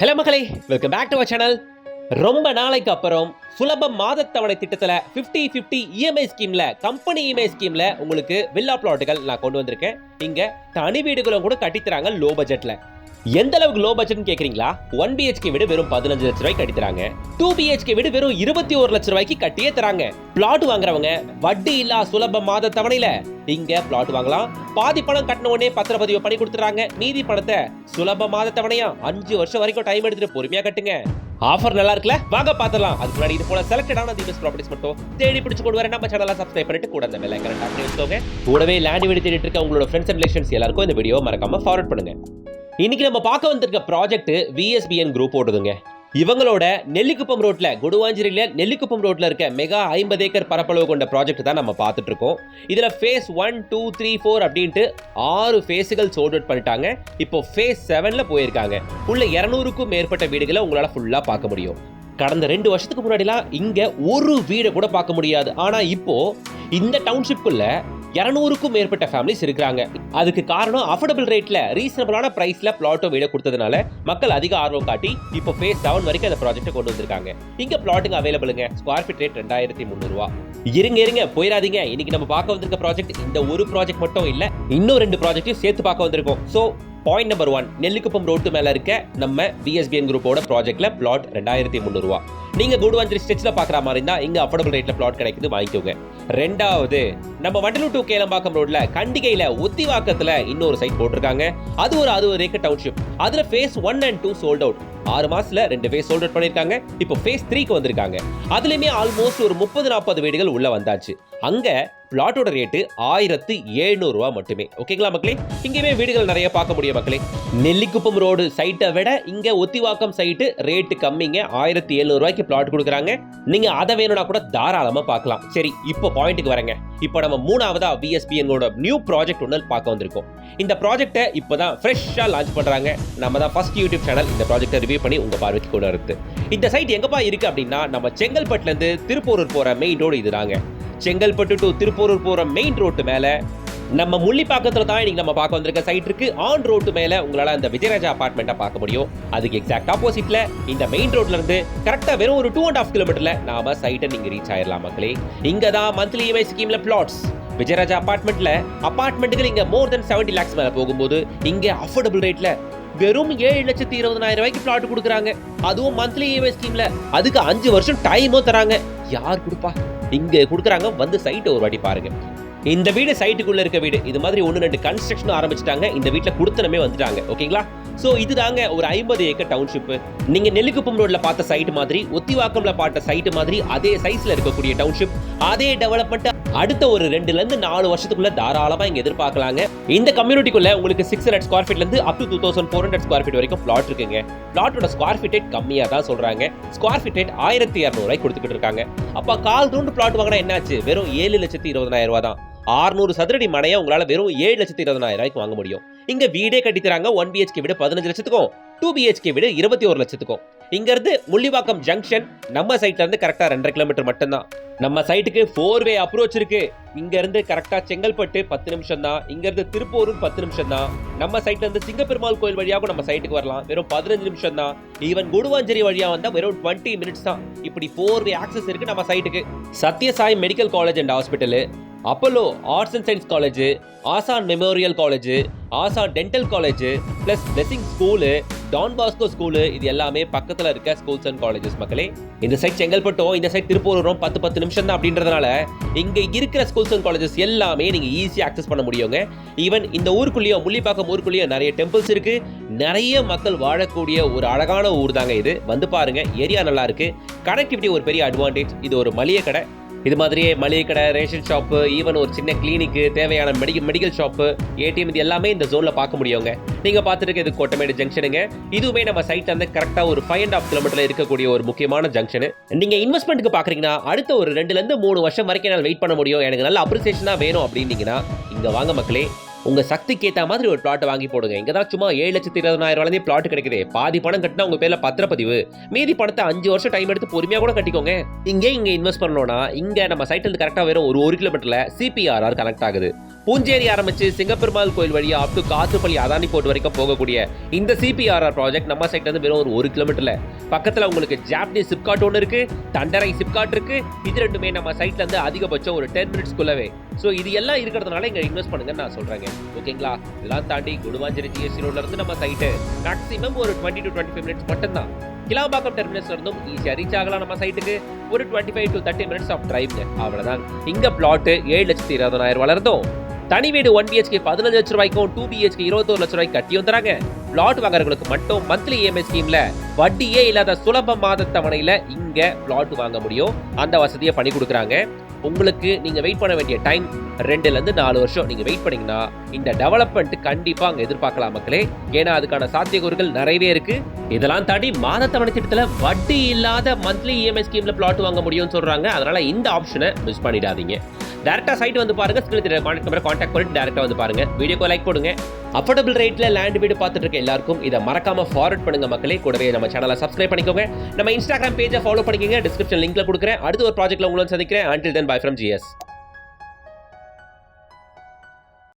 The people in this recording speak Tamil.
ஹலோ மக்களே, welcome back to our channel. ரொம்ப நாளைக்கு அப்புறம் சுலப மாதத்தவணை திட்டத்தில் 50-50 இஎம்ஐ ஸ்கீம்ல, கம்பெனி இஎம்ஐ ஸ்கீம்ல உங்களுக்கு வில்லா பிளாட்டுகள் நான் கொண்டு வந்திருக்கேன். இங்க தனி வீடுகளும் கூட கட்டித்தராங்க லோ பட்ஜெட்ல. எந்த அளவுக்கு லோ பட்ஜெட்னு கேக்குறீங்களா? 1 BHK வீடு வெறும் 15 லட்சம் ரூபாய்க்கு கட்டி தராங்க. 2 BHK வீடு வெறும் 21 லட்சம் ரூபாய்க்கு கட்டியே தராங்க. பிளாட் வாங்குறவங்க வட்டி இல்லா சுலப மாத தவணையில இங்க பிளாட் வாங்கலாம். பாதி பணம் கட்டின உடனே பத்திரப்பதிவு பண்ணி கொடுத்துறாங்க. மீதி பணத்தை சுலப மாத தவணையா 5 வருஷம் வரைக்கும் டைம் எடுத்துட்டு பொறுமையா கட்டுங்க. ஆஃபர் நல்லா இருக்குல்ல? வாங்க பாத்துறலாம். அதுக்கு முன்னாடி இது போல செலக்டடான தீபஸ் ப்ராப்பர்ட்டிஸ் மட்டும் தேடி பிடிச்சு கொண்டு வர நம்ம சேனலை சப்ஸ்கிரைப் பண்ணிட்டு கூட அந்த பெல் ஐகானை டாப் பண்ணி வச்சுக்கோங்க. கூடவே லேண்ட் வீடு தேடிட்டு இருக்க உங்களோட ஃப்ரெண்ட்ஸ் அண்ட் ரிலேஷன்ஸ் எல்லாருக்கும் இந்த வீடியோ மறக்காம ஃபார்வர்ட் பண்ணுங்க. இன்னைக்கு நம்ம பார்க்க வந்திருக்க ப்ராஜெக்ட் VSBN குரூப் ஓடுதுங்க. இவங்களோட நெல்லிக்குப்பம் ரோட்ல, குடுவாஞ்சிரியில நெல்லிக்குப்பம் ரோட்ல இருக்க மெகா 50 ஏக்கர் பரப்பளவு கொண்ட ப்ராஜெக்ட் தான் நம்ம பார்த்துட்டு இருக்கோம். இதுல ஃபேஸ் 1, 2, 3, 4 அப்படின்ட்டு 6 ஃபேஸுகள் சோல்ட் அவுட் பண்ணிட்டாங்க. இப்போ ஃபேஸ் 7ல போயிருக்காங்க. உள்ள 200க்கும் மேற்பட்ட வீடுகளை உங்களால ஃபுல்லா பார்க்க முடியும். கடந்த 2 வருஷத்துக்கு முன்னாடிலாம் இங்க ஒரு வீடை கூட பார்க்க முடியாது. ஆனா இப்போ இந்த டவுன்ஷிப்குள்ள 200க்கும் மேற்பட்ட ஃபேமிலிஸ் இருக்காங்க. அதுக்கு காரணம் அஃபோர்டபிள் ரேட்ல, ரீசனபிளான பிரைஸ்ல பிளாட்டோ வீட கொடுத்ததுனால மக்கள் அதிக ஆர்வம் காட்டி இப்போ ஃபேஸ் 7 வரைக்கும் அந்த ப்ராஜெக்ட்டை கொண்டு வந்திருக்காங்க. இங்க பிளாட்டுங்க அவைலபிளுங்க. ஸ்கொயர் ஃபீட் ரேட் 2300 ரூபா. இருங்க போயிடாதீங்க. இன்னைக்கு நம்ம பார்க்க வந்திருக்க ப்ராஜெக்ட் இந்த ஒரு ப்ராஜெக்ட் மட்டும் இல்ல, இன்னும் 2 ப்ராஜெக்ட்டையும் சேர்த்து பார்க்க வந்திருக்கோம். So point number 1, Nellikuppam road மேல இருக்க நம்ம VSBN குரூப்போட ப்ராஜெக்ட்ல பிளாட் 2300 ரூபா. நீங்க குடுவாஞ்சிரி ஸ்ட்ரெச்ல பாக்குற மாதிரி இருந்தா இங்க அஃபோர்டபிள் ரேட்ல பிளாட் கிடைக்குது, வாங்கிக்கோங்க. ரெண்டாவது, நம்ம வண்டலூர் டு கேளம்பாக்கம் ரோட்ல கண்டிகையில ஒத்திவாக்கத்துல இன்னொரு சைட் போட்டிருக்காங்க. அது ஒரு 60 ஏக்கர் டவுன்ஷிப். அதுல ஃபேஸ் 1 and 2 சோல்ட் அவுட். 6 மாசத்துல 2 ஃபேஸ் சோல்ட் அவுட் பண்ணிருக்காங்க. இப்போ ஃபேஸ் 3க்கு வந்திருக்காங்க. அதுலயுமே ஆல்மோஸ்ட் ஒரு 30-40 வீடுகள் உள்ள வந்தாச்சு. அங்க பிளாட்டோட ரேட்டு 1700 ரூபா மட்டுமே. ஓகேங்களா மக்களே? இங்கேயுமே வீடுகள் நிறைய பார்க்க முடியும் மக்களே. நெல்லிக்குப்பம் ரோடு சைட்டை விட இங்க ஒத்திவாக்கம் சைட்டு ரேட்டு கம்மிங்க. 1700 ரூபாய்க்கு பிளாட் கொடுக்குறாங்க. நீங்க அதை வேணும்னா கூட தாராளமா பார்க்கலாம். சரி, இப்போ பாயிண்ட்டுக்கு வரங்க. இப்போ நம்ம 3ஆவதா VSBN நியூ ப்ராஜெக்ட் ஒன்று பார்க்க வந்திருக்கோம். இந்த ப்ராஜெக்ட்டை இப்போதான் ஃப்ரெஷ்ஷாக லான்ச் பண்றாங்க. நம்ம தான் ஃபர்ஸ்ட் யூடியூப் சேனல் இந்த ப்ராஜெக்ட்டை ரிவ்யூ பண்ணி உங்க பார்வைக்கு கொண்டு வருது. இந்த சைட் எங்கப்பா இருக்கு அப்படின்னா, நம்ம செங்கல்பட்டுல இருந்து திருப்பூரூர் போற மெயின் ரோடு இதுதாங்க. செங்கல்பட்டு டு திருப்பூரூர் போற மெயின் ரோட்டு மேல நம்ம முள்ளிப்பாக்கத்துல தான் இன்னைக்கு நம்ம பார்க்க வந்திருக்க சைட் இருக்கு. ஆன் ரோட்டு மேல உங்களால அந்த விஜயராஜா அபார்ட்மெண்ட்டை பார்க்க முடியும். அதுக்கு எக்ஸாக்ட் ஆப்போசிட்ல இந்த மெயின் ரோட்ல இருந்து கரெக்டா வெறும் ஒரு 2.5 கிலோமீட்டர்ல நாம சைட்டை நீங்க ரீச் ஆயிடலாம் மக்களே. இங்க தான் மந்த்லி இஎம்ஐ ஸ்கீம்ல பிளாட்ஸ். விஜயராஜா அபார்ட்மெண்ட்ல அபார்ட்மெண்ட்டுகள் இங்க மோர் தென் 70 lakhs மேல போகும்போது இங்க அஃபோர்டபிள் ரேட்ல வெறும் 7,20,000 ரூபாய்க்கு பிளாட் கொடுக்குறாங்க. அதுவும் மந்த்லி இஎம்ஐ ஸ்கீம்ல. அதுக்கு 5 வருஷம் டைமும் தராங்க. யார் கொடுப்பா? இங்க கொடுக்குறாங்க. வந்து சைட்டை ஒரு வாட்டி பாருங்க. இந்த வீடு சைட்டுக்குள்ள இருக்க வீடு. இது மாதிரி 1-2 கன்ஸ்ட்ரக்ஷன் ஆரம்பிச்சிட்டாங்க. இந்த வீட்டுல குடுத்தனமே வந்துட்டாங்க. ஓகேங்களா? சோ இதுதாங்க ஒரு 50 ஏக்கர் டவுன்ஷிப். நீங்க நெல்லிக்குப்பம் ரோட்ல பார்த்த சைட் மாதிரி, ஒத்திவாக்கம்ல பார்த்த சைட் மாதிரி அதே சைஸ்ல இருக்கக்கூடிய டவுன்ஷிப், அதே டெவலப்மெண்ட் அடுத்த ஒரு 2 to 4 வருஷத்துக்குள்ள தாராளமா இங்க எதிர்பார்க்கலாங்க. இந்த கம்யூனிட்டிக்குள்ள உங்களுக்கு 600 ஸ்கொயர் ஃபீட்ல இருந்து அப் டு 2400 ஸ்கொயர் ஃபீட் வரைக்கும் பிளாட் இருக்குங்க. பிளாட்டோட ஸ்கொயர் ஃபீட் ரேட் கம்மியா தான் சொல்றாங்க. ஸ்கொயர் ஃபீட் ரேட் 1200 ரூபாய்க்கு கொடுத்துக்கிட்டு இருக்காங்க. அப்ப கால் ரூண்டு பிளாட் வாங்கினா என்னாச்சு? வெறும் 7,20,000 ரூபாய் தான். 600 சதுரடி மனையை உங்களால வெறும் 7,20,000 ரூபாய்க்கு வாங்க முடியும். இங்க வீடே கட்டித்தராங்க. 1 BHK வீடு 15 லட்சத்துக்கும், 2 BHK வீடு 21 லட்சத்துக்கும். இங்க இருந்து முள்ளிவாக்கம் ஜங்ஷன் நம்ம சைட்ல இருந்து கரெக்டா 2.5 கிலோமீட்டர் மட்டும்தான். நம்ம சைட்டுக்கு 4-வே அப்ரோச் இருக்கு. இங்க இருந்து கரெக்டா செங்கல்பட்டு 10 நிமிஷம் தான். இங்க இருந்து திருப்பூர் 10 நிமிஷம் தான். நம்ம சைட்ல இருந்து சிங்கப்பெருமாள் கோயில் வழியாக நம்ம சைட்டுக்கு வரலாம். வெறும் 15 நிமிஷம் தான். ஈவன் குடுவாஞ்சேரி வழியா வந்தா வெறும் 20 மினிட்ஸ் தான். இப்படி 4-வே ஆக்சஸ் இருக்கு நம்ம சைட்டுக்கு. Sathyasai medical college and hospital, Apollo arts and science college, Asan memorial college, Asan dental college, plus blessing school, Don Bosco school, இது எல்லாமே பக்கத்துல இருக்க ஸ்கூல்ஸ் அண்ட் காலேஜஸ் மக்களே. இந்த சைட் செங்கல்பட்டும் இந்த சைட் திருப்பூரும் 10 நிமிஷம் தான் அப்படின்றதுனால இங்க இருக்கிற ஸ்கூல்ஸ் அண்ட் காலேஜஸ் எல்லாமே நீங்க ஈஸியா அக்சஸ் பண்ண முடியுங்க. ஈவன் இந்த ஊருக்குள்ளேயும், முள்ளிப்பாக்கம் ஊருக்குள்ளேயும் நிறைய டெம்பிள்ஸ் இருக்கு. நிறைய மக்கள் வாழக்கூடிய ஒரு அழகான ஊர் தாங்க இது. வந்து பாருங்க, ஏரியா நல்லா இருக்கு. கனெக்டிவிட்டி ஒரு பெரிய அட்வான்டேஜ். இது ஒரு மளிகை கடை. இது மாதிரியே மளிகை கடை, ரேஷன் ஷாப்பு, ஈவன் ஒரு சின்ன கிளினிக்கு, தேவையான மெடிக்கல் ஷாப்பு, ஏடிஎம், இது எல்லாமே இந்த ஜோன்ல பார்க்க முடியுங்க. நீங்க பார்த்துட்டு இது கோட்டமேடு ஜங்ஷனுங்க. இதுவுமே நம்ம சைட்ல இருந்து கரெக்டா ஒரு 5.5 கிலோமீட்டர்ல இருக்கக்கூடிய ஒரு முக்கியமான ஜங்ஷன். நீங்க இன்வெஸ்ட்மெண்ட்டுக்கு பாக்குறீங்கன்னா அடுத்த ஒரு 2 to 3 வருஷம் வரைக்கும் என்னால் வெயிட் பண்ண முடியும், எனக்கு நல்ல அப்ரிசியேஷனா வேணும் அப்படின்னீங்கன்னா இங்க வாங்க மக்களே. உங்க சக்திக்கு ஏற்ற மாதிரி ஒரு பிளாட் வாங்கி போடுங்க. இங்க தான் சும்மா 7,20,000 ரூபாய் பிளாட் கிடைக்குது. பாதி பணம் கட்டினா உங்க பேர்ல பத்திரப்பதிவு, மீதி பணத்தை 5 வருஷம் டைம் எடுத்து பொறுமையா கூட கட்டிக்கோங்க. இங்க இன்வெஸ்ட் பண்ணணும்னா இங்க நம்ம சைட்ல இருந்து கரெக்டா வெறும் ஒரு கிலோமீட்டர்ல CPRR கனெக்ட் ஆகுது. பூஞ்சேரி ஆரம்பிச்சு சிங்கப்பெருமாள் கோயில் வழியா அப் டு காத்துப்பள்ளி அதானி போர்ட் வரைக்கும் போகக்கூடிய இந்த சிபிஆர்ஆர் ப்ராஜெக்ட் நம்ம சைட்ல இருந்து வெறும் ஒரு கிலோமீட்டர்ல பக்கத்துல உங்களுக்கு ஜாப்பனீஸ் சிப்காட் ஒன்று இருக்கு, தண்டரை சிப்காட் இருக்கு. இது ரெண்டுமே நம்ம சைட்ல இருந்து அதிகபட்சம் ஒரு 10 மினிட்ஸ்க்குள்ளவே. ஸோ இது எல்லாம் இருக்கிறதுனால இங்க இன்வெஸ்ட் பண்ணுங்கன்னு நான் சொல்றேன். ஓகேங்களா? இதெல்லாம் தாண்டி குடுவாஞ்சேரி ஜிஎஸ்டி ரோட்ல இருந்து நம்ம சைட்டு மேக்ஸிமம் ஒரு 20 to 25 மினிட்ஸ் மட்டும்தான். கிளாம்பாக்கம் டெர்மினஸ்ல இருந்தும் ஈஸியா ரீச் ஆகலாம் நம்ம சைட்டுக்கு. ஒரு 25 to 30 மினிட்ஸ் ஆஃப் டிரைவ். அவ்வளவுதான். இங்க பிளாட் 7,20,000 வளர்ந்தோம். தனி வீடு 1 BHK 15 லட்சம் ரூபாய்க்கும் 2 BHK 21 லட்சம் ரூபாய்க்கு கட்டி வந்துறாங்க. பிளாட் வாங்குறவங்களுக்கு மட்டும் மந்த்லி EMI ஸ்கீம்ல வட்டியே இல்லாத சுலப மாத தவணையில இங்க பிளாட் வாங்க முடியும். அந்த வசதியை பண்ணி கொடுக்குறாங்க. உங்களுக்கு நீங்க வெயிட் பண்ண வேண்டிய டைம் 2 ல இருந்து 4 வருஷம் நீங்க வெயிட் பண்ணீங்கன்னா இந்த டெவலப்மெண்ட் கண்டிப்பா அங்க எதிர்பார்க்கலாம் மக்களே. ஏன்னா அதுக்கான சாத்தியக்கூறுகள் நிறையவே இருக்கு. இதெல்லாம் தாண்டி மாத தவணை திட்டத்துல வட்டி இல்லாத மந்த்லி EMI ஸ்கீம்ல பிளாட் வாங்க முடியும்னு சொல்றாங்க. அதனால இந்த ஆப்ஷனை மிஸ் பண்ணிடாதீங்க. டைரக்டா சைட் வந்து பாருங்க. ஸ்கிரீன்ல தெரிய கான்டாக்ட் நம்பரை கான்டாக்ட் பண்ணிட்டு டைரக்டா வந்து பாருங்க. வீடியோக்கு லைக் போடுங்க. அஃபோர்டபிள் ரேட்ல லேண்ட் வீடு பார்த்துட்டு இருக்க எல்லாருக்கும் இதை மறக்காம ஃபார்வர்ட் பண்ணுங்க மக்களே. கூடவே நம்ம சேனலை சப்ஸ்கிரைப் பண்ணிக்கோங்க. நம்ம இன்ஸ்டாகிராம் பேஜை ஃபாலோ பண்ணிக்கோங்க. டிஸ்கிரிப்ஷன் லிங்க்ல கொடுக்குறேன். அடுத்த ஒரு ப்ராஜெக்ட்ல உங்களை சந்திக்கிறேன். Until then, bye from GS.